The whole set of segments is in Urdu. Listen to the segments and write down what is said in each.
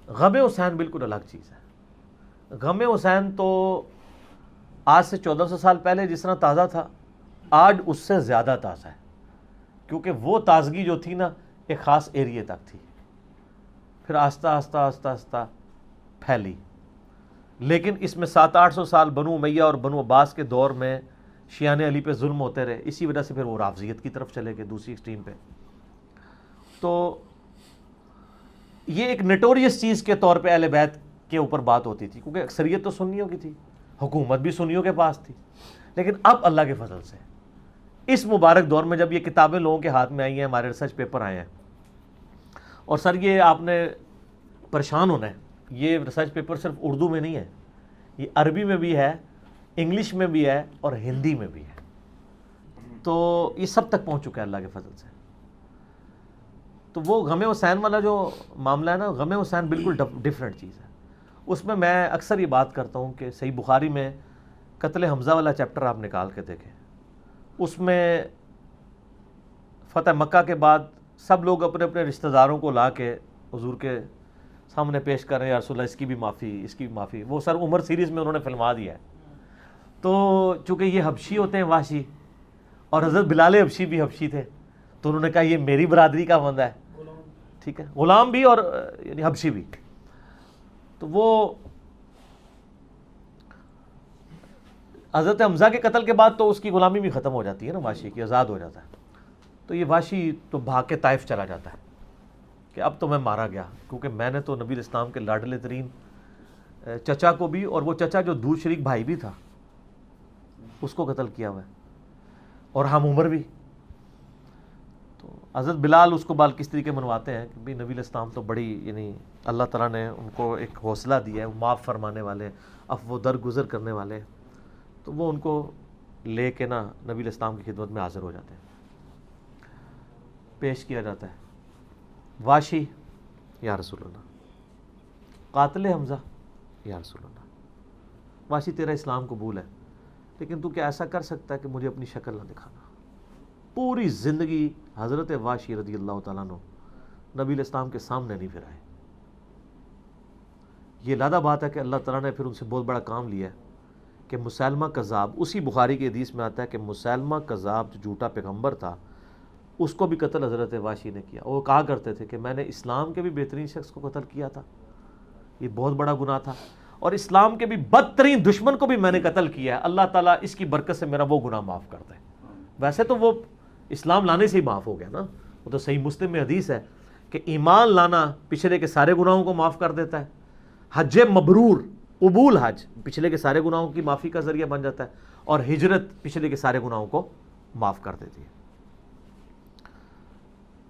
غم حسین بالکل الگ چیز ہے. غم حسین تو آج سے 1400 سال پہلے جس طرح تازہ تھا آج اس سے زیادہ تازہ ہے, کیونکہ وہ تازگی جو تھی نا ایک خاص ایریے تک تھی, پھر آہستہ آہستہ آہستہ آہستہ پھیلی. لیکن اس میں 700-800 سال بنو امیہ اور بنو عباس کے دور میں شیعان علی پہ ظلم ہوتے رہے, اسی وجہ سے پھر وہ رافضیت کی طرف چلے گئے دوسری ایکسٹریم پہ. تو یہ ایک نٹوریس چیز کے طور پہ اہل بیت کے اوپر بات ہوتی تھی, کیونکہ اکثریت تو سنیوں کی تھی, حکومت بھی سنیوں کے پاس تھی. لیکن اب اللہ کے فضل سے اس مبارک دور میں جب یہ کتابیں لوگوں کے ہاتھ میں آئی ہیں, ہمارے ریسرچ پیپر آئے ہیں, اور سر یہ آپ نے پریشان ہونا ہے, یہ ریسرچ پیپر صرف اردو میں نہیں ہے, یہ عربی میں بھی ہے, انگلش میں بھی ہے اور ہندی میں بھی ہے. تو یہ سب تک پہنچ چکا ہے اللہ کے فضل سے. تو وہ غم حسین والا جو معاملہ ہے نا, غم حسین بالکل ڈفرینٹ چیز ہے. اس میں اکثر یہ بات کرتا ہوں کہ صحیح بخاری میں قتل حمزہ والا چیپٹر آپ نکال کے دیکھیں, اس میں فتح مکہ کے بعد سب لوگ اپنے اپنے رشتہ داروں کو لا کے حضور کے سامنے پیش کر رہے ہیں, یا رسول اللہ اس کی بھی معافی, اس کی بھی معافی. وہ سر عمر سیریز میں انہوں نے فلما دیا ہے. تو چونکہ یہ حبشی ہوتے ہیں وحشی, اور حضرت بلال حبشی بھی حبشی تھے, تو انہوں نے کہا یہ میری برادری کا بندہ ہے, ٹھیک ہے, غلام بھی اور یعنی حبشی بھی. تو وہ حضرت حمزہ کے قتل کے بعد تو اس کی غلامی بھی ختم ہو جاتی ہے نا, وحشی کی آزاد ہو جاتا ہے. تو یہ وحشی تو بھاگ کے طائف چلا جاتا ہے کہ اب تو میں مارا گیا, کیونکہ میں نے تو نبی الاسلام کے لاڈلے ترین چچا کو بھی, اور وہ چچا جو دودھ شریک بھائی بھی تھا, اس کو قتل کیا ہوا ہے, اور ہم عمر بھی. تو حضرت بلال اس کو بال کس طریقے منواتے ہیں کہ بھی نبی الاسلام تو بڑی یعنی اللہ تعالیٰ نے ان کو ایک حوصلہ دیا ہے, معاف فرمانے والے, عفو و درگزر کرنے والے. تو وہ ان کو لے کے نا نبی الاسلام کی خدمت میں حاضر ہو جاتے ہیں, پیش کیا جاتا ہے. واشی یا رسول اللہ, قاتل حمزہ یا رسول اللہ, واشی تیرا اسلام قبول ہے, لیکن تو کیا ایسا کر سکتا ہے کہ مجھے اپنی شکل نہ دکھانا. پوری زندگی حضرت واشی رضی اللہ تعالیٰ عنہ نبی الاسلام کے سامنے نہیں پھر آئے. یہ لادہ بات ہے کہ اللہ تعالیٰ نے پھر ان سے بہت بڑا کام لیا ہے کہ مسیلمہ کذاب, اسی بخاری کی حدیث میں آتا ہے کہ مسیلمہ کذاب جو جھوٹا پیغمبر تھا, اس کو بھی قتل حضرت واشی نے کیا. وہ کہا کرتے تھے کہ میں نے اسلام کے بھی بہترین شخص کو قتل کیا تھا, یہ بہت بڑا گناہ تھا, اور اسلام کے بھی بدترین دشمن کو بھی میں نے قتل کیا ہے, اللہ تعالیٰ اس کی برکت سے میرا وہ گناہ معاف کرتا ہے. ویسے تو وہ اسلام لانے سے ہی معاف ہو گیا نا, وہ تو صحیح مسلم میں حدیث ہے کہ ایمان لانا پچھلے کے سارے گناہوں کو معاف کر دیتا ہے, حج مبرور, قبول حج پچھلے کے سارے گناہوں کی معافی کا ذریعہ بن جاتا ہے, اور ہجرت پچھلے کے سارے گناہوں کو معاف کر دیتی ہے.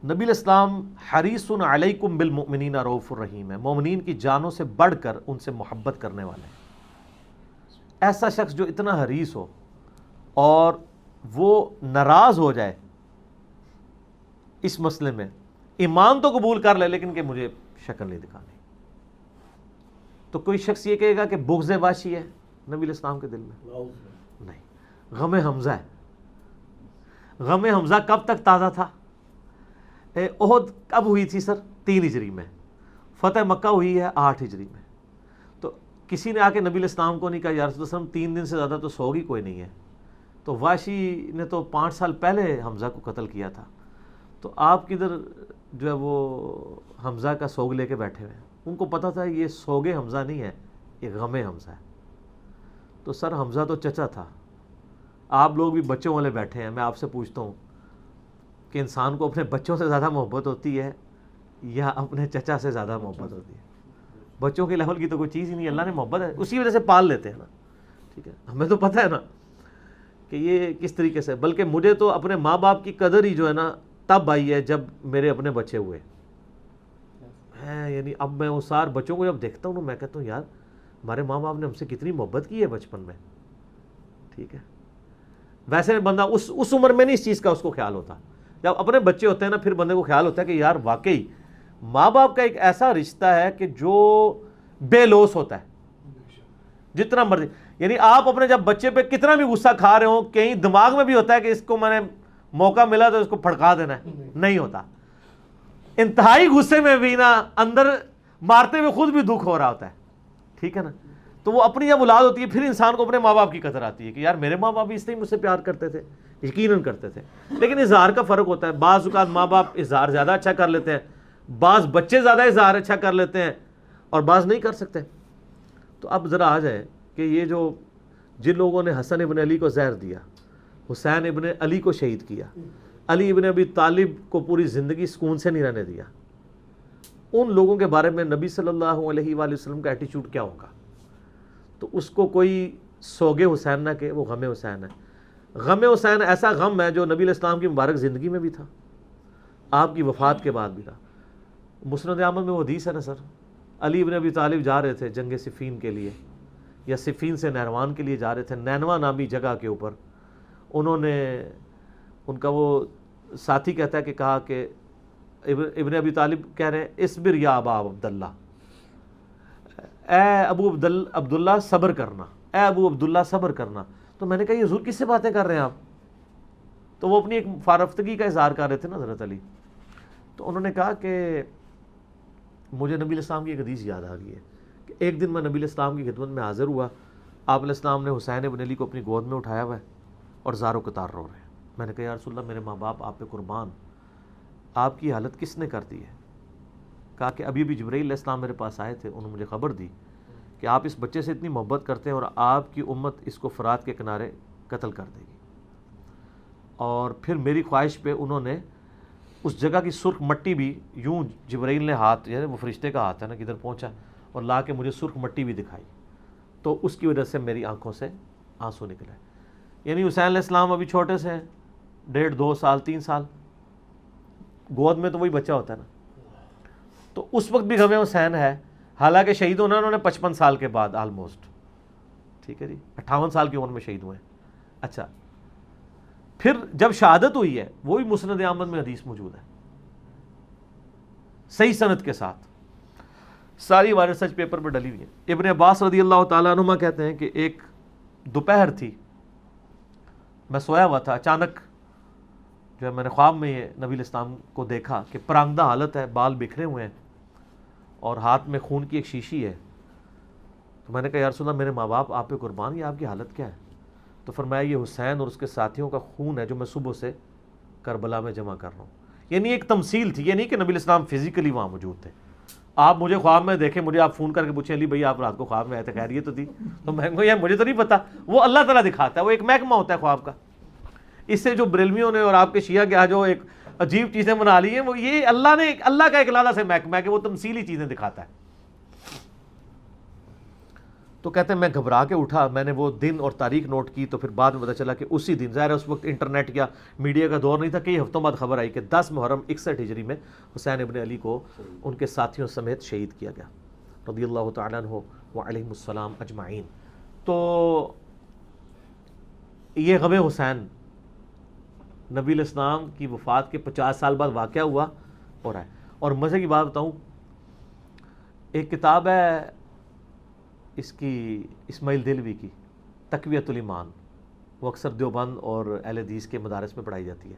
نبی الاسلام حریص علیکم بالمؤمنین رؤوف الرحیم ہے, مومنین کی جانوں سے بڑھ کر ان سے محبت کرنے والے ہیں. ایسا شخص جو اتنا حریص ہو اور وہ ناراض ہو جائے اس مسئلے میں, ایمان تو قبول کر لے لیکن کہ مجھے شکل نہیں دکھانی, تو کوئی شخص یہ کہے گا کہ بغض واشی ہے نبی الاسلام کے دل میں؟ نہیں, غم حمزہ ہے. غم حمزہ کب تک تازہ تھا؟ احد کب ہوئی تھی سر؟ 3 ہجری میں. فتح مکہ ہوئی ہے 8 ہجری میں. تو کسی نے آ کے نبی الاسلام کو نہیں کہا یا رسول اللہ 3 دن سے زیادہ تو سوگ ہی کوئی نہیں ہے. تو واشی نے تو 5 سال پہلے حمزہ کو قتل کیا تھا, تو آپ کدھر جو ہے وہ حمزہ کا سوگ لے کے بیٹھے ہوئے ہیں. ان کو پتہ تھا یہ سوگ حمزہ نہیں ہے, یہ غم حمزہ ہے. تو سر حمزہ تو چچا تھا, آپ لوگ بھی بچوں والے بیٹھے ہیں. میں آپ سے پوچھتا ہوں کہ انسان کو اپنے بچوں سے زیادہ محبت ہوتی ہے یا اپنے چچا سے زیادہ محبت ہوتی ہے؟ بچوں کے لیول کی تو کوئی چیز ہی نہیں, اللہ نے محبت ہے اسی وجہ سے پال لیتے ہیں نا, ٹھیک ہے. ہمیں تو پتہ ہے نا کہ یہ کس طریقے سے, بلکہ مجھے تو اپنے ماں باپ کی قدر ہی جو ہے نا تب آئی ہے جب میرے اپنے بچے ہوئے ہیں. یعنی اب میں وہ سار بچوں کو جب دیکھتا ہوں نا, میں کہتا ہوں یار ہمارے ماں باپ نے ہم سے کتنی محبت کی ہے بچپن میں, ٹھیک ہے. ویسے بندہ اس عمر میں نہیں اس چیز کا اس کو خیال ہوتا, جب اپنے بچے ہوتے ہیں نا پھر بندے کو خیال ہوتا ہے کہ یار واقعی ماں باپ کا ایک ایسا رشتہ ہے کہ جو بے لوث ہوتا ہے جتنا مرضی. یعنی آپ اپنے جب بچے پہ کتنا بھی غصہ کھا رہے ہو, کہیں دماغ میں بھی ہوتا ہے کہ اس کو میں نے موقع ملا تو اس کو پھڑکا دینا ہے, نہیں ہوتا. انتہائی غصے میں بھی نا اندر مارتے ہوئے خود بھی دکھ ہو رہا ہوتا ہے، ٹھیک ہے نا. تو وہ اپنی جب اولاد ہوتی ہے پھر انسان کو اپنے ماں باپ کی قدر آتی ہے کہ یار میرے ماں باپ بھی اس طرح مجھ سے پیار کرتے تھے، یقیناً کرتے تھے. لیکن اظہار کا فرق ہوتا ہے، بعض اوقات ماں باپ اظہار زیادہ اچھا کر لیتے ہیں، بعض بچے زیادہ اظہار اچھا کر لیتے ہیں اور بعض نہیں کر سکتے. تو اب ذرا آ جائے کہ یہ جو جن لوگوں نے حسن ابن علی کو زہر دیا، حسین ابن علی کو شہید کیا، علی ابن ابی طالب کو پوری زندگی سکون سے نہیں رہنے دیا، ان لوگوں کے بارے میں نبی صلی اللہ علیہ وآلہ وسلم کا ایٹیچیوڈ کیا ہوگا؟ تو اس کو کوئی سوگ حسین نہ کہ وہ غم حسین ہے. غم حسین ایسا غم ہے جو نبی علیہ السلام کی مبارک زندگی میں بھی تھا، آپ کی وفات کے بعد بھی تھا. مسند احمد میں وہ حدیث ہے نا سر، علی ابن ابی طالب جا رہے تھے جنگ صفین کے لیے، یا صفین سے نہروان کے لیے جا رہے تھے، نینوا نامی جگہ کے اوپر. انہوں نے ان کا وہ ساتھی کہتا ہے کہ کہا کہ ابن ابی طالب کہہ رہے ہیں اصبر یا ابا عبداللہ، اے ابو عبداللہ صبر کرنا، اے ابو عبداللہ صبر کرنا. تو میں نے کہا یہ حضور کس سے باتیں کر رہے ہیں آپ؟ تو وہ اپنی ایک فارفتگی کا اظہار کر رہے تھے نا حضرت علی. تو انہوں نے کہا کہ مجھے نبی علیہ السلام کی ایک حدیث یاد آ گئی ہے کہ ایک دن میں نبی علیہ السلام کی خدمت میں حاضر ہوا، آپ علیہ السلام نے حسین ابن علی کو اپنی گود میں اٹھایا ہوا ہے اور زار و قطار رو رہے ہیں. میں نے کہا یا رسول اللہ میرے ماں باپ آپ پہ قربان، آپ کی حالت کس نے کر دی ہے؟ کہا کہ ابھی جبرائیل علیہ السلام میرے پاس آئے تھے، انہوں نے مجھے خبر دی کہ آپ اس بچے سے اتنی محبت کرتے ہیں اور آپ کی امت اس کو فرات کے کنارے قتل کر دے گی. اور پھر میری خواہش پہ انہوں نے اس جگہ کی سرخ مٹی بھی یوں جبرائیل نے ہاتھ، یعنی وہ فرشتے کا ہاتھ ہے نا، کدھر پہنچا اور لا کے مجھے سرخ مٹی بھی دکھائی. تو اس کی وجہ سے میری آنکھوں سے آنسو نکلے. یعنی حسین علیہ السلام ابھی چھوٹے سے ہیں، 1.5 2 سال 3 سال، گود میں تو وہی بچہ ہوتا ہے نا. تو اس وقت بھی غم حسین ہے، حالانکہ شہید ہونا انہوں نے 55 سال کے بعد آلموسٹ، ٹھیک ہے جی، 58 سال کی عمر میں شہید ہوئے ہیں. اچھا پھر جب شہادت ہوئی ہے، وہی مسند احمد میں حدیث موجود ہے صحیح سند کے ساتھ، ساری ہمارے سچ پیپر پہ ڈلی ہوئی ہے. ابن عباس رضی اللہ تعالیٰ عنہما کہتے ہیں کہ ایک دوپہر تھی، میں سویا ہوا تھا، اچانک جو ہے میں نے خواب میں یہ نبی علیہ السلام کو دیکھا کہ پرانگدہ حالت ہے، بال بکھرے ہوئے ہیں اور ہاتھ میں خون کی ایک شیشی ہے. تو میں نے کہا یا رسول اللہ میرے ماں باپ آپ پہ قربان، یہ آپ کی حالت کیا ہے؟ تو فرمایا یہ حسین اور اس کے ساتھیوں کا خون ہے جو میں صبح سے کربلا میں جمع کر رہا ہوں. یعنی ایک تمثیل تھی، یہ نہیں کہ نبی علیہ السلام فزیکلی وہاں موجود تھے. آپ مجھے خواب میں دیکھیں، مجھے آپ فون کر کے پوچھیں علی بھائی آپ رات کو خواب میں آئے تھے، خیریت تو تھی؟ تو میں کہوں یار مجھے تو نہیں پتا، وہ اللہ تعالیٰ دکھاتا ہے، وہ ایک محکمہ ہوتا ہے خواب کا. اس سے جو بریلویوں نے اور آپ کے شیعہ کے جو ایک عجیب چیزیں بنا لی ہیں، وہ یہ اللہ نے اللہ کا ایک لالا سے محکمہ ہے کہ وہ تمثیلی چیزیں دکھاتا ہے. تو کہتے ہیں میں گھبرا کے اٹھا، میں نے وہ دن اور تاریخ نوٹ کی، تو پھر بعد میں پتہ چلا کہ اسی دن، ظاہر ہے اس وقت انٹرنیٹ یا میڈیا کا دور نہیں تھا، کئی ہفتوں بعد خبر آئی کہ 10 محرم 61 ہجری میں حسین ابن علی کو ان کے ساتھیوں سمیت شہید کیا گیا رضی اللہ تعالیٰ عنہ وعلیہم السلام اجمعین. تو یہ غم حسین نبی علیہ السلام کی وفات کے 50 سال بعد واقعہ ہوا ہو رہا ہے. اور مزے کی بات بتاؤں، ایک کتاب ہے اس کی اسماعیل دہلوی کی، تقویۃ الایمان، وہ اکثر دیوبند اور اہل حدیث کے مدارس میں پڑھائی جاتی ہے.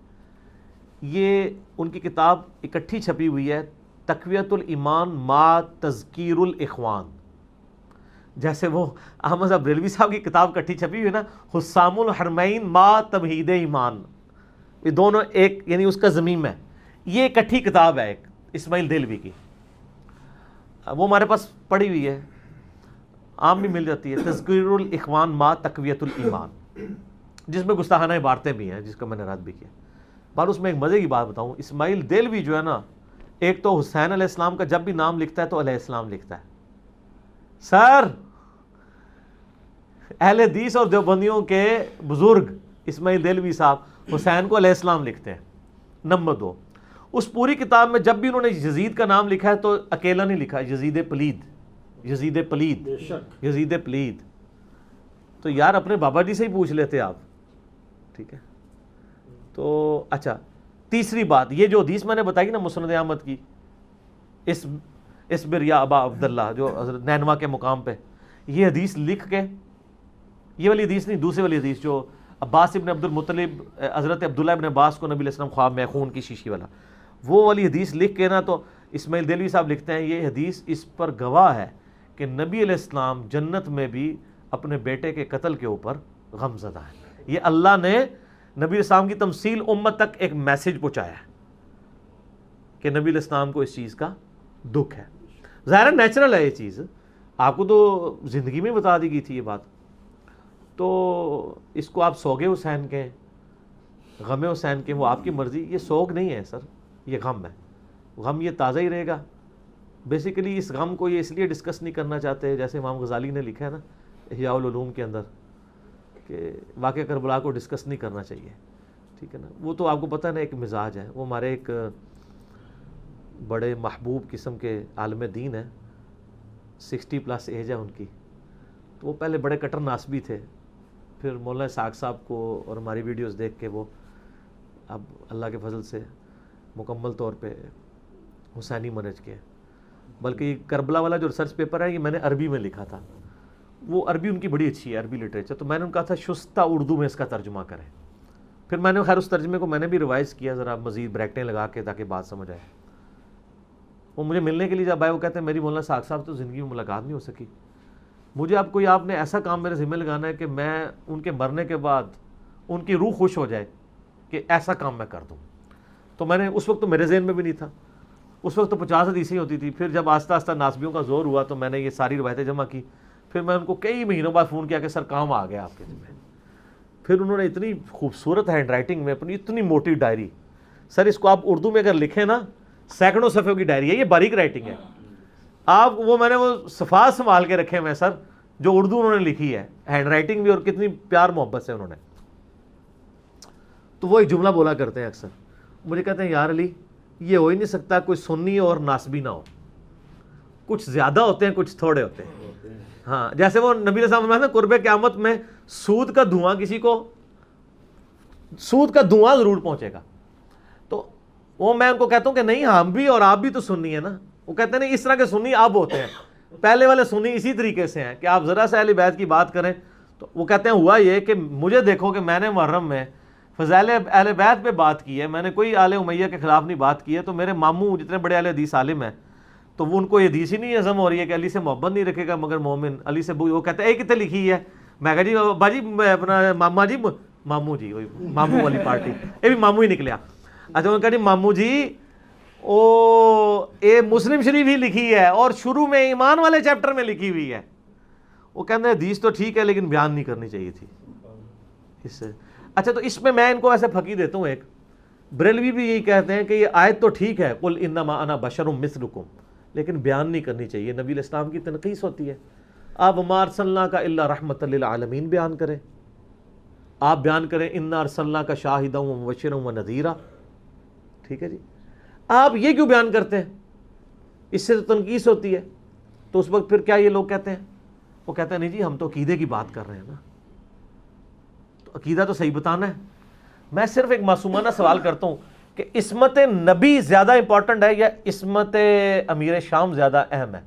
یہ ان کی کتاب اکٹھی چھپی ہوئی ہے، تقویۃ الایمان ما تذکیر الاخوان. جیسے وہ احمد صاحب بریلوی صاحب کی کتاب اکٹھی چھپی ہوئی ہے نا، حسام الحرمین ما تمہید ایمان، یہ دونوں ایک، یعنی اس کا ضمیم ہے. یہ اکٹھی کتاب ہے ایک اسماعیل دہلوی کی، وہ ہمارے پاس پڑھی ہوئی ہے، عام بھی مل جاتی ہے، تذکیر الاخوان ما تقویۃ الایمان، جس میں گستاخانہ عبارتیں بھی ہیں، جس کا میں نے رد بھی کیا. پر اس میں ایک مزے کی بات بتاؤں، اسماعیل دہلوی جو ہے نا، ایک تو حسین علیہ السلام کا جب بھی نام لکھتا ہے تو علیہ السلام لکھتا ہے. سر اہل حدیث اور دیوبندیوں کے بزرگ اسماعیل دہلوی صاحب حسین کو علیہ السلام لکھتے ہیں. نمبر 2، اس پوری کتاب میں جب بھی انہوں نے یزید کا نام لکھا ہے تو اکیلا نہیں لکھا، یزید پلید، یزید پلید، یزید پلید. تو یار اپنے بابا جی سے ہی پوچھ لیتے آپ، ٹھیک ہے. تو اچھا تیسری بات، یہ جو حدیث میں نے بتائی نا مسند احمد کی، اصبر یا ابا عبداللہ، جو حضرت نینوا کے مقام پہ، یہ حدیث لکھ کے، یہ والی حدیث نہیں، دوسری والی حدیث جو عباس ابن عبد المطلب، حضرت عبداللہ ابن عباس کو نبی علیہ السلام خواب میں خون کی شیشی والا، وہ والی حدیث لکھ کے نا، تو اسماعیل دہلوی صاحب لکھتے ہیں یہ حدیث اس پر گواہ ہے کہ نبی علیہ السلام جنت میں بھی اپنے بیٹے کے قتل کے اوپر غم زدہ ہے. یہ اللہ نے نبی علیہ السلام کی تمثیل امت تک ایک میسج پہنچایا ہے کہ نبی علیہ السلام کو اس چیز کا دکھ ہے. ظاہر نیچرل ہے یہ چیز, آپ کو تو زندگی میں بتا دی گئی تھی یہ بات, تو اس کو آپ سوگ حسین کے, غم حسین کے, وہ آپ کی مرضی. یہ سوگ نہیں ہے سر, یہ غم ہے. غم یہ تازہ ہی رہے گا. بیسیکلی اس غم کو یہ اس لیے ڈسکس نہیں کرنا چاہتے, جیسے امام غزالی نے لکھا ہے نا احیاء العلوم کے اندر, کہ واقعہ کربلا کو ڈسکس نہیں کرنا چاہیے, ٹھیک ہے نا. وہ تو آپ کو پتہ ہے نا ایک مزاج ہے, وہ ہمارے ایک بڑے محبوب قسم کے عالم دین ہیں, 60+ ایج ہے ان کی, تو وہ پہلے بڑے کٹر ناسبی تھے, پھر مولانا اسحاق صاحب کو اور ہماری ویڈیوز دیکھ کے وہ اب اللہ کے فضل سے مکمل طور پہ حسینی منہج کے. بلکہ یہ کربلا والا جو ریسرچ پیپر ہے یہ میں نے عربی میں لکھا تھا, وہ عربی ان کی بڑی اچھی ہے, عربی لٹریچر, تو میں نے ان کا تھا شستہ اردو میں اس کا ترجمہ کریں. پھر میں نے خیر اس ترجمے کو میں نے بھی ریوائز کیا ذرا مزید بریکٹیں لگا کے تاکہ بات سمجھ آئے. وہ مجھے ملنے کے لیے جب آئے وہ کہتے ہیں میری مولانا اسحاق صاحب تو زندگی میں ملاقات نہیں ہو سکی, مجھے آپ نے ایسا کام میرے ذمہ لگانا ہے کہ میں ان کے مرنے کے بعد ان کی روح خوش ہو جائے کہ ایسا کام میں کر دوں. تو میں نے اس وقت تو میرے ذہن میں بھی نہیں تھا, اس وقت تو 50 حدیثیں ہوتی تھی. پھر جب آہستہ آہستہ ناسبیوں کا زور ہوا تو میں نے یہ ساری روایتیں جمع کی. پھر میں ان کو کئی مہینوں بعد فون کیا کہ سر کام آ گیا آپ کے ذمہ. پھر انہوں نے اتنی خوبصورت ہینڈ رائٹنگ میں اپنی اتنی موٹی ڈائری, سر اس کو آپ اردو میں اگر لکھیں نا سینکڑوں صفحوں کی ڈائری ہے, یہ باریک رائٹنگ ہے. آپ وہ میں نے وہ صفحات سنبھال کے رکھے ہوئے سر جو اردو انہوں نے لکھی ہے, ہینڈ رائٹنگ بھی, اور کتنی پیار محبت سے انہوں نے. تو وہ ایک جملہ بولا کرتے ہیں اکثر, مجھے کہتے ہیں یار علی یہ ہو ہی نہیں سکتا کوئی سنی اور ناسبی نہ ہو, کچھ زیادہ ہوتے ہیں کچھ تھوڑے ہوتے ہیں. ہاں جیسے وہ نبی علیہ السلام نے قرب قیامت میں سود کا دھواں, کسی کو سود کا دھواں ضرور پہنچے گا. تو وہ میں ان کو کہتا ہوں کہ نہیں ہم بھی اور آپ بھی تو سنی ہے نا. وہ کہتے ہیں نہیں اس طرح کے سنی اب ہوتے ہیں, پہلے والے سنی اسی طریقے سے ہیں کہ آپ ذرا سے اہل بیت کی بات کریں. تو وہ کہتے ہیں ہوا یہ کہ مجھے دیکھو کہ میں نے محرم میں فضائل اہل بیت پہ بات کی ہے, میں نے کوئی آل امیہ کے خلاف نہیں بات کی ہے. تو میرے ماموں جتنے بڑے اہل حدیث عالم ہیں تو وہ ان کو یہ حدیث ہی نہیں ہضم ہو رہی ہے کہ علی سے محبت نہیں رکھے گا مگر مومن, علی سے وہ کہتے ہیں کتنے لکھی ہے. میں کہا جی باجی اپنا ماما جی, ماموں جی, وہی ماموں والی پارٹی, یہ بھی ماموں ہی نکلیا. اچھا انہوں نے کہا جی ماموں جی او اے مسلم شریف ہی لکھی ہے اور شروع میں ایمان والے چیپٹر میں لکھی ہوئی ہے. وہ کہتے ہیں حدیث تو ٹھیک ہے لیکن بیان نہیں کرنی چاہیے تھی اس سے. اچھا تو اس میں ان کو ایسے پھکی دیتا ہوں, ایک بریلوی بھی یہی کہتے ہیں کہ یہ آیت تو ٹھیک ہے قل انما انا بشر مثلکم, لیکن بیان نہیں کرنی چاہیے. نبی علیہ السلام کی تنقیص ہوتی ہے. آپ وما ارسلنا کا الا رحمۃ للعالمین بیان کریں, آپ بیان کریں انا ارسلنا کا شاہدا ومبشرا ونذیرا, ٹھیک ہے جی. آپ یہ کیوں بیان کرتے ہیں, اس سے تو تنقیص ہوتی ہے. تو اس وقت پھر کیا یہ لوگ کہتے ہیں, وہ کہتے ہیں نہیں جی ہم تو عقیدے کی بات کر رہے ہیں نا, تو عقیدہ تو صحیح بتانا ہے. میں صرف ایک معصومانہ سوال کرتا ہوں کہ عصمت نبی زیادہ امپورٹنٹ ہے یا عصمت امیر شام زیادہ اہم ہے؟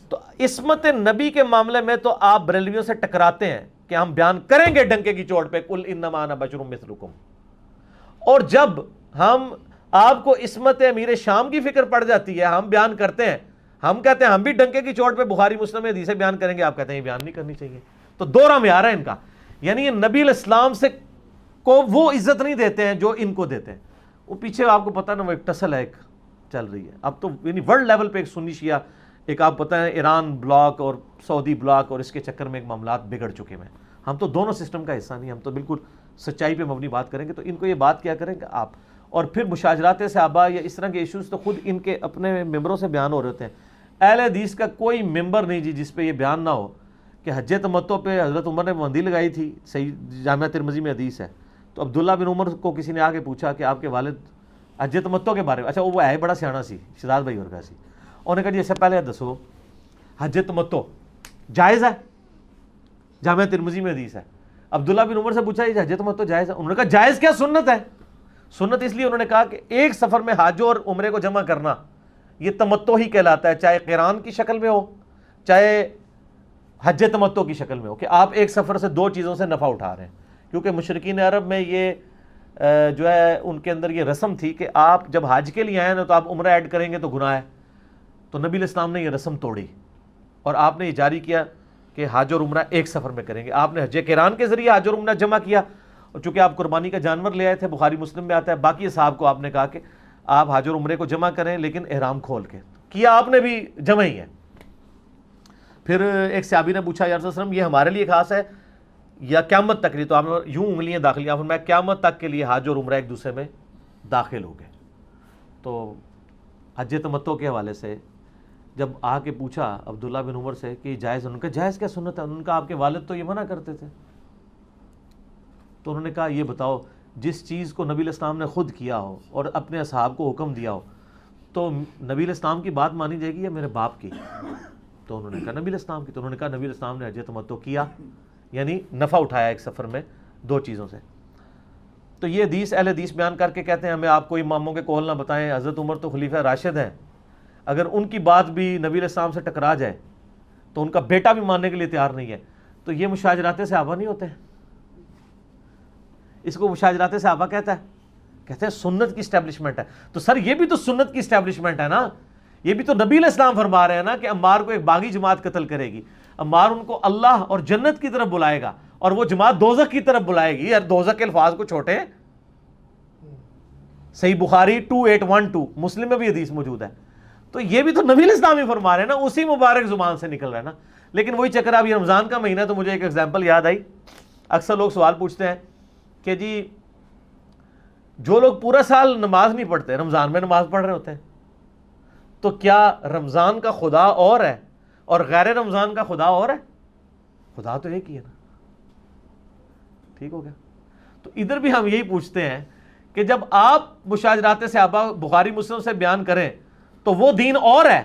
تو عصمت نبی کے معاملے میں تو آپ بریلویوں سے ٹکراتے ہیں کہ ہم بیان کریں گے ڈنکے کی چوٹ پہ قل انما انا بشر مثلکم, اور جب ہم آپ کو عصمت امیر شام کی فکر پڑ جاتی ہے ہم بیان کرتے ہیں, ہم کہتے ہیں ہم بھی ڈنکے کی چوٹ پہ بخاری مسلم میں حدیثیں بیان کریں گے, آپ کہتے ہیں یہ بیان نہیں کرنی چاہیے. تو دوہرا معیار ہے ان کا, یعنی یہ نبی علیہ السلام سے کو وہ عزت نہیں دیتے ہیں جو ان کو دیتے ہیں. وہ پیچھے آپ کو پتہ نا وہ ایک ٹسل ہے ایک چل رہی ہے اب تو, یعنی ورلڈ لیول پہ ایک سنی شیعہ, ایک آپ پتہ ہے ایران بلاک اور سعودی بلاک, اور اس کے چکر میں ایک معاملات بگڑ چکے ہیں. ہم تو دونوں سسٹم کا حصہ نہیں, ہم تو بالکل سچائی پہ مبنی بات کریں گے. تو ان کو یہ بات کیا کریں گے آپ, اور پھر مشاجرات صحابہ یا اس طرح کے ایشوز تو خود ان کے اپنے ممبروں سے بیان ہو رہے ہوتے ہیں. اہل حدیث کا کوئی ممبر نہیں جی جس پہ یہ بیان نہ ہو کہ حج تمتع پہ حضرت عمر نے پابندی لگائی تھی, صحیح جامعہ ترمذی میں حدیث ہے. تو عبداللہ بن عمر کو کسی نے آ کے پوچھا کہ آپ کے والد حج تمتع کے بارے میں, اچھا وہ ہے بڑا سیاح سی, شہزاد بھائی ورگا سی, انہوں نے کہا جی اس سے پہلے دسو حج تمتع جائز ہے, جامعہ ترمذی میں حدیث ہے. عبداللہ بن عمر سے پوچھا یہ حج تمتع جائز ہے, انہوں نے کہا جائز کیا سنت ہے. سنت اس لیے انہوں نے کہا کہ ایک سفر میں حج اور عمرے کو جمع کرنا یہ تمتع ہی کہلاتا ہے, چاہے قران کی شکل میں ہو چاہے حج تمتع کی شکل میں ہو, کہ آپ ایک سفر سے دو چیزوں سے نفع اٹھا رہے ہیں. کیونکہ مشرکین عرب میں یہ جو ہے ان کے اندر یہ رسم تھی کہ آپ جب حج کے لیے آئے نا تو آپ عمرہ ایڈ کریں گے تو گناہ ہے. تو نبی علیہ السلام نے یہ رسم توڑی اور آپ نے یہ جاری کیا کہ حج اور عمرہ ایک سفر میں کریں گے. آپ نے حج قران کے ذریعے حج اور عمرہ جمع کیا, اور چونکہ آپ قربانی کا جانور لے آئے تھے, بخاری مسلم میں آتا ہے, باقی اصحاب کو آپ نے کہا کہ آپ حج اور عمرے کو جمع کریں لیکن احرام کھول کے. کیا آپ نے بھی جمع ہی ہے. پھر ایک صحابی نے پوچھا یا رسول اللہ یہ ہمارے لیے خاص ہے یا قیامت تک لیے؟ تو آپ نے یوں انگلیاں داخل, آپ نے قیامت تک کے لیے حج اور عمرہ ایک دوسرے میں داخل ہو گئے. تو حج تمتع کے حوالے سے جب آ کے پوچھا عبداللہ بن عمر سے کہ جائز, ان کا جائز کیا سنت ہے؟ ان کا آپ کے والد تو یہ منع کرتے تھے. تو انہوں نے کہا یہ بتاؤ, جس چیز کو نبی علیہ السلام نے خود کیا ہو اور اپنے اصحاب کو حکم دیا ہو تو نبی علیہ السلام کی بات مانی جائے گی یا میرے باپ کی؟ تو انہوں نے کہا نبی علیہ السلام کی. تو انہوں نے کہا نبی علیہ السلام نے حج تمتع کیا, یعنی نفع اٹھایا ایک سفر میں دو چیزوں سے. تو یہ حدیث اہل حدیث بیان کر کے کہتے ہیں ہمیں آپ کوئی اماموں کے قول نہ بتائیں, حضرت عمر تو خلیفہ راشد ہیں, اگر ان کی بات بھی نبی علیہ السلام سے ٹکرا جائے تو ان کا بیٹا بھی ماننے کے لیے تیار نہیں ہے. تو یہ مشاجرات صحابہ نہیں ہوتے ہیں, اس کو مشاجرات صحابہ کہتا ہے, کہتے ہیں سنت کی اسٹیبلشمنٹ ہے. تو سر یہ بھی تو سنت کی اسٹیبلشمنٹ ہے نا, یہ بھی تو نبی علیہ السلام فرما رہے ہیں نا کہ عمار کو ایک باغی جماعت قتل کرے گی, عمار ان کو اللہ اور جنت کی طرف بلائے گا اور وہ جماعت دوزخ کی طرف بلائے گی. یار دوزخ کے الفاظ کو چھوٹے, صحیح بخاری 2812 مسلم میں بھی حدیث موجود ہے. تو یہ بھی تو نبی علیہ السلام ہی فرما رہے ہیں نا, اسی مبارک زبان سے نکل رہا ہے نا. لیکن وہی چکر, اب یہ رمضان کا مہینہ, تو مجھے ایک ایگزامپل یاد آئی. اکثر لوگ سوال پوچھتے ہیں کہ جی جو لوگ پورا سال نماز نہیں پڑھتے رمضان میں نماز پڑھ رہے ہوتے ہیں, تو کیا رمضان کا خدا اور ہے اور غیر رمضان کا خدا اور ہے؟ خدا تو ایک ہی ہے نا. ٹھیک ہو گیا. تو ادھر بھی ہم یہی پوچھتے ہیں کہ جب آپ مشاجرات صحابہ بخاری مسلم سے بیان کریں تو وہ دین اور ہے,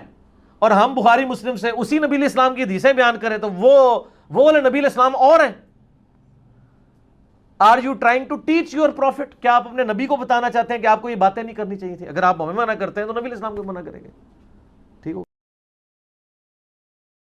اور ہم بخاری مسلم سے اسی نبی علیہ السلام کی حدیثیں بیان کریں تو وہ والے نبی علیہ السلام اور ہیں. Are you trying to teach your prophet? کیا آپ اپنے نبی کو بتانا چاہتے ہیں کہ آپ کو یہ باتیں نہیں کرنی چاہیے تھی؟ اگر آپ ہمیں منع کرتے ہیں تو نبی علیہ السلام کو منع کریں گے.